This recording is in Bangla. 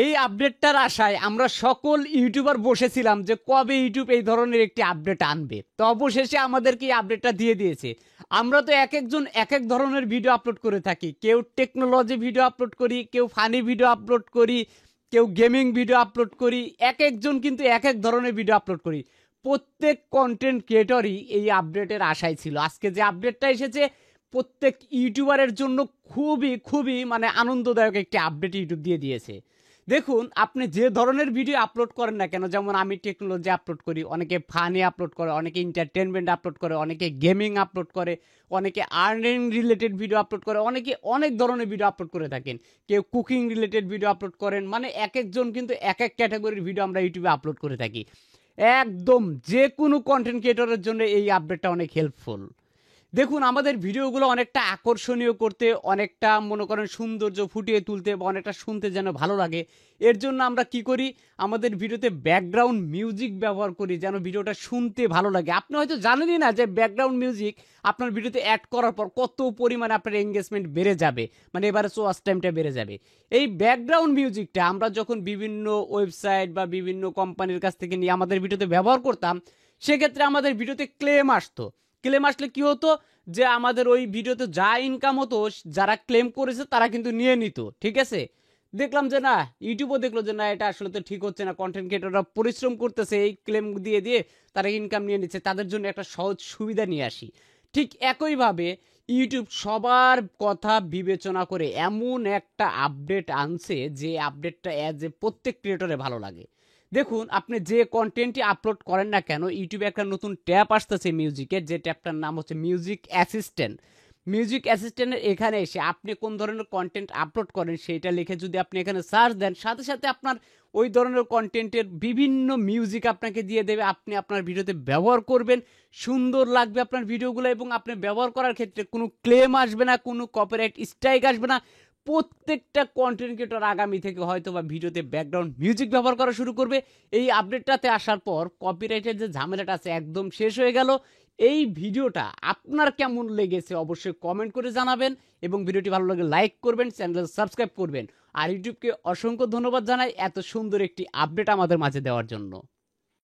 এই আপডেটটার আশায় আমরা সকল ইউটিউবার বসেছিলাম যে কবে ইউটিউব এই ধরনের একটি আপডেট আনবে। তো অবশেষে আমাদেরকে এই আপডেটটা দিয়ে দিয়েছে। আমরা তো এক একজন এক এক ধরনের ভিডিও আপলোড করে থাকি। কেউ টেকনোলজি ভিডিও আপলোড করি, কেউ ফানি ভিডিও আপলোড করি, কেউ গেমিং ভিডিও আপলোড করি। এক একজন কিন্তু এক এক ধরনের ভিডিও আপলোড করি। প্রত্যেক কন্টেন্ট ক্রিয়েটরই এই আপডেটের আশায় ছিল। আজকে যে আপডেটটা এসেছে প্রত্যেক ইউটিউবারের জন্য খুবই খুবই মানে আনন্দদায়ক একটি আপডেট ইউটিউব দিয়ে দিয়েছে। দেখুন, আপনি যে ধরনের ভিডিও আপলোড করেন না কেন, যেমন আমি টেকনোলজি আপলোড করি, অনেকে ফানি আপলোড করে, অনেকে এন্টারটেনমেন্ট আপলোড করে, অনেকে গেমিং আপলোড করে, অনেকে আর্নিং রিলেটেড ভিডিও আপলোড করে, অনেকে অনেক ধরনের ভিডিও আপলোড করে থাকেন, কেউ কুকিং রিলেটেড ভিডিও আপলোড করেন। মানে এক একজন কিন্তু এক এক ক্যাটাগরির ভিডিও আমরা ইউটিউবে আপলোড করে থাকি। একদম যে কোনো কন্টেন্ট ক্রিয়েটরের জন্য এই আপডেটটা অনেক হেল্পফুল। দেখুন, আমাদের ভিডিওগুলো অনেকটা আকর্ষণীয় করতে, অনেকটা মনে করেন সৌন্দর্য ফুটিয়ে তুলতে বা অনেকটা শুনতে যেন ভালো লাগে, এর জন্য আমরা কি করি, আমাদের ভিডিওতে ব্যাকগ্রাউন্ড মিউজিক ব্যবহার করি যেন ভিডিওটা শুনতে ভালো লাগে। আপনি হয়তো জানেনই না যে ব্যাকগ্রাউন্ড মিউজিক আপনার ভিডিওতে অ্যাড করার পর কত পরিমাণে আপনার এঙ্গেজমেন্ট বেড়ে যাবে, মানে এবারে ওয়াচ টাইমটা বেড়ে যাবে। এই ব্যাকগ্রাউন্ড মিউজিকটা আমরা যখন বিভিন্ন ওয়েবসাইট বা বিভিন্ন কোম্পানির কাছ থেকে নিয়ে আমাদের ভিডিওতে ব্যবহার করতাম, সেক্ষেত্রে আমাদের ভিডিওতে ক্লেম আসতো। ক্লেম আসলে কি হতো, যে আমাদের ওই ভিডিওতে যা ইনকাম হতো যারা ক্লেম করেছে তারা কিন্তু নিয়ে নিত। ঠিক আছে, দেখলাম যে না, ইউটিউবও দেখলো যে না, এটা আসলে তো ঠিক হচ্ছে না, কন্টেন্ট ক্রিয়েটররা পরিশ্রম করতেছে, এই ক্লেম দিয়ে দিয়ে তারা ইনকাম নিয়ে নিচ্ছে, তাদের জন্য একটা সহজ সুবিধা নিয়ে আসি। ঠিক একইভাবে ইউটিউব সবার কথা বিবেচনা করে এমন একটা আপডেট আনছে যে আপডেটটা অ্যাজ এ প্রত্যেক ক্রিয়েটরে ভালো লাগে। দেখুন, আপনি যে কন্টেন্টই আপলোড করেন না কেন, ইউটিউবে একটা নতুন ট্যাব আসতেছে মিউজিকের, যে ট্যাবটার নাম হচ্ছে মিউজিক অ্যাসিস্ট্যান্ট। মিউজিক অ্যাসিস্ট্যান্টের এখানে এসে আপনি কোন ধরনের কন্টেন্ট আপলোড করেন সেইটা লিখে যদি আপনি এখানে সার্চ দেন, সাথে সাথে আপনার ওই ধরনের কন্টেন্টের বিভিন্ন মিউজিক আপনাকে দিয়ে দেবে। আপনি আপনার ভিডিওতে ব্যবহার করবেন, সুন্দর লাগবে আপনার ভিডিওগুলো, এবং আপনি ব্যবহার করার ক্ষেত্রে কোনো ক্লেম আসবে না, কোনো কপিরাইট স্ট্রাইক আসবে না। প্রত্যেকটা কন্টেন্ট ক্রিয়েটর আগামী থেকে হয়তো বা ভিডিওতে ব্যাকগ্রাউন্ড মিউজিক ব্যবহার করা শুরু করবে। এই আপডেটটাতে আসার পর কপিরাইটের যে ঝামেলাটা আছে একদম শেষ হয়ে গেল। এই ভিডিওটা আপনার কেমন লেগেছে অবশ্যই কমেন্ট করে জানাবেন, এবং ভিডিওটি ভালো লাগলে লাইক করবেন, চ্যানেল সাবস্ক্রাইব করবেন। আর ইউটিউবকে অসংখ্য ধন্যবাদ জানাই এত সুন্দর একটি আপডেট আমাদের মাঝে দেওয়ার জন্য।